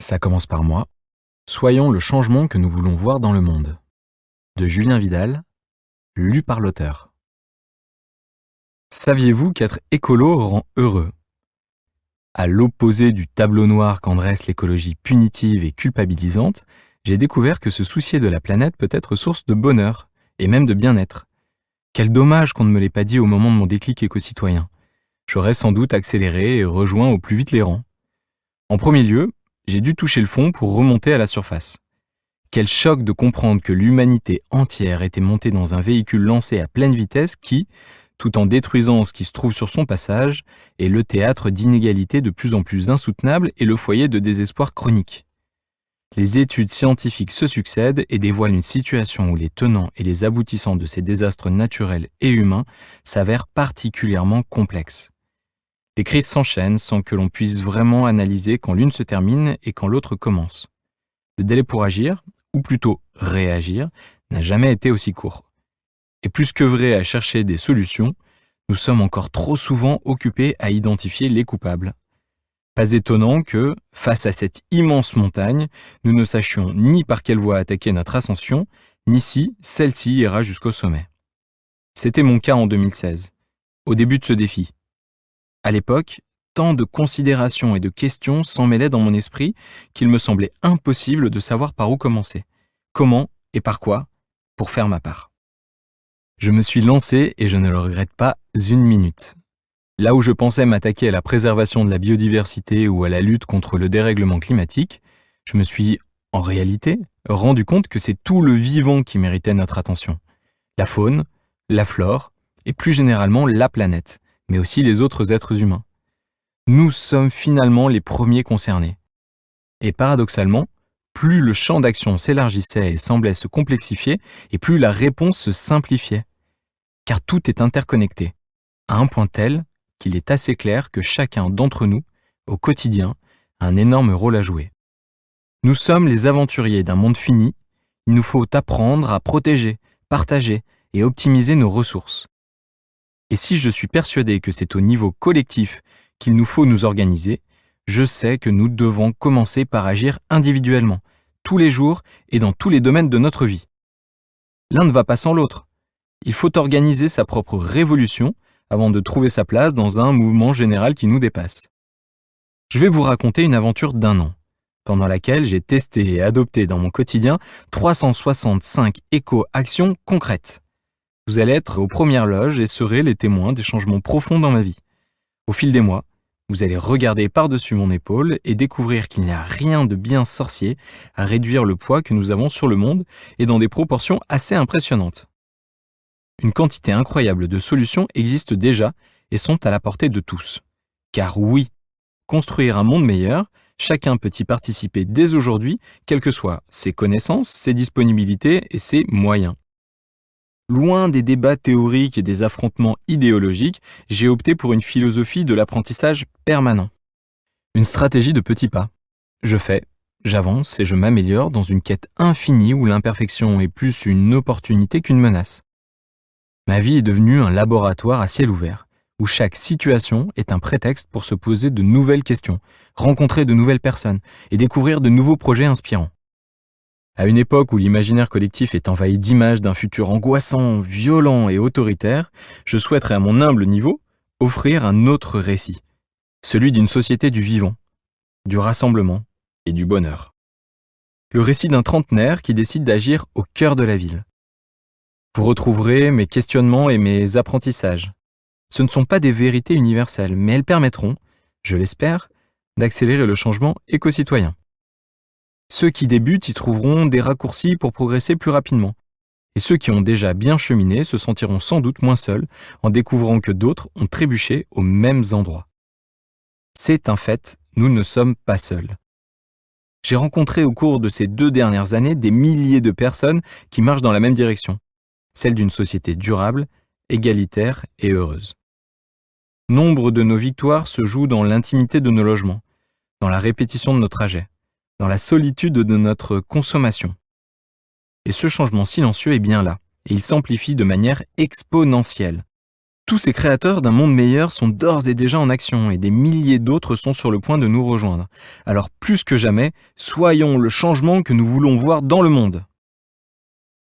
Ça commence par moi. Soyons le changement que nous voulons voir dans le monde. De Julien Vidal, lu par l'auteur. Saviez-vous qu'être écolo rend heureux ? À l'opposé du tableau noir qu'en dresse l'écologie punitive et culpabilisante, j'ai découvert que se soucier de la planète peut être source de bonheur, et même de bien-être. Quel dommage qu'on ne me l'ait pas dit au moment de mon déclic éco-citoyen. J'aurais sans doute accéléré et rejoint au plus vite les rangs. En premier lieu, j'ai dû toucher le fond pour remonter à la surface. Quel choc de comprendre que l'humanité entière était montée dans un véhicule lancé à pleine vitesse qui, tout en détruisant ce qui se trouve sur son passage, est le théâtre d'inégalités de plus en plus insoutenables et le foyer de désespoir chronique. Les études scientifiques se succèdent et dévoilent une situation où les tenants et les aboutissants de ces désastres naturels et humains s'avèrent particulièrement complexes. Les crises s'enchaînent sans que l'on puisse vraiment analyser quand l'une se termine et quand l'autre commence. Le délai pour agir, ou plutôt réagir, n'a jamais été aussi court. Et plus qu'œuvrer à chercher des solutions, nous sommes encore trop souvent occupés à identifier les coupables. Pas étonnant que, face à cette immense montagne, nous ne sachions ni par quelle voie attaquer notre ascension, ni si celle-ci ira jusqu'au sommet. C'était mon cas en 2016, au début de ce défi. À l'époque, tant de considérations et de questions s'en mêlaient dans mon esprit qu'il me semblait impossible de savoir par où commencer, comment et par quoi, pour faire ma part. Je me suis lancé et je ne le regrette pas une minute. Là où je pensais m'attaquer à la préservation de la biodiversité ou à la lutte contre le dérèglement climatique, je me suis, en réalité, rendu compte que c'est tout le vivant qui méritait notre attention. La faune, la flore et plus généralement la planète, mais aussi les autres êtres humains. Nous sommes finalement les premiers concernés. Et paradoxalement, plus le champ d'action s'élargissait et semblait se complexifier, et plus la réponse se simplifiait. Car tout est interconnecté, à un point tel qu'il est assez clair que chacun d'entre nous, au quotidien, a un énorme rôle à jouer. Nous sommes les aventuriers d'un monde fini, il nous faut apprendre à protéger, partager et optimiser nos ressources. Et si je suis persuadé que c'est au niveau collectif qu'il nous faut nous organiser, je sais que nous devons commencer par agir individuellement, tous les jours et dans tous les domaines de notre vie. L'un ne va pas sans l'autre. Il faut organiser sa propre révolution avant de trouver sa place dans un mouvement général qui nous dépasse. Je vais vous raconter une aventure d'1 an, pendant laquelle j'ai testé et adopté dans mon quotidien 365 éco-actions concrètes. Vous allez être aux premières loges et serez les témoins des changements profonds dans ma vie. Au fil des mois, vous allez regarder par-dessus mon épaule et découvrir qu'il n'y a rien de bien sorcier à réduire le poids que nous avons sur le monde et dans des proportions assez impressionnantes. Une quantité incroyable de solutions existent déjà et sont à la portée de tous. Car oui, construire un monde meilleur, chacun peut y participer dès aujourd'hui, quelles que soient ses connaissances, ses disponibilités et ses moyens. Loin des débats théoriques et des affrontements idéologiques, j'ai opté pour une philosophie de l'apprentissage permanent. Une stratégie de petits pas. Je fais, j'avance et je m'améliore dans une quête infinie où l'imperfection est plus une opportunité qu'une menace. Ma vie est devenue un laboratoire à ciel ouvert, où chaque situation est un prétexte pour se poser de nouvelles questions, rencontrer de nouvelles personnes et découvrir de nouveaux projets inspirants. À une époque où l'imaginaire collectif est envahi d'images d'un futur angoissant, violent et autoritaire, je souhaiterais à mon humble niveau offrir un autre récit, celui d'une société du vivant, du rassemblement et du bonheur. Le récit d'un trentenaire qui décide d'agir au cœur de la ville. Vous retrouverez mes questionnements et mes apprentissages. Ce ne sont pas des vérités universelles, mais elles permettront, je l'espère, d'accélérer le changement éco-citoyen. Ceux qui débutent y trouveront des raccourcis pour progresser plus rapidement. Et ceux qui ont déjà bien cheminé se sentiront sans doute moins seuls en découvrant que d'autres ont trébuché aux mêmes endroits. C'est un fait, nous ne sommes pas seuls. J'ai rencontré au cours de ces 2 dernières années des milliers de personnes qui marchent dans la même direction, celle d'une société durable, égalitaire et heureuse. Nombre de nos victoires se jouent dans l'intimité de nos logements, dans la répétition de nos trajets, dans la solitude de notre consommation. Et ce changement silencieux est bien là, et il s'amplifie de manière exponentielle. Tous ces créateurs d'un monde meilleur sont d'ores et déjà en action et des milliers d'autres sont sur le point de nous rejoindre. Alors plus que jamais, soyons le changement que nous voulons voir dans le monde.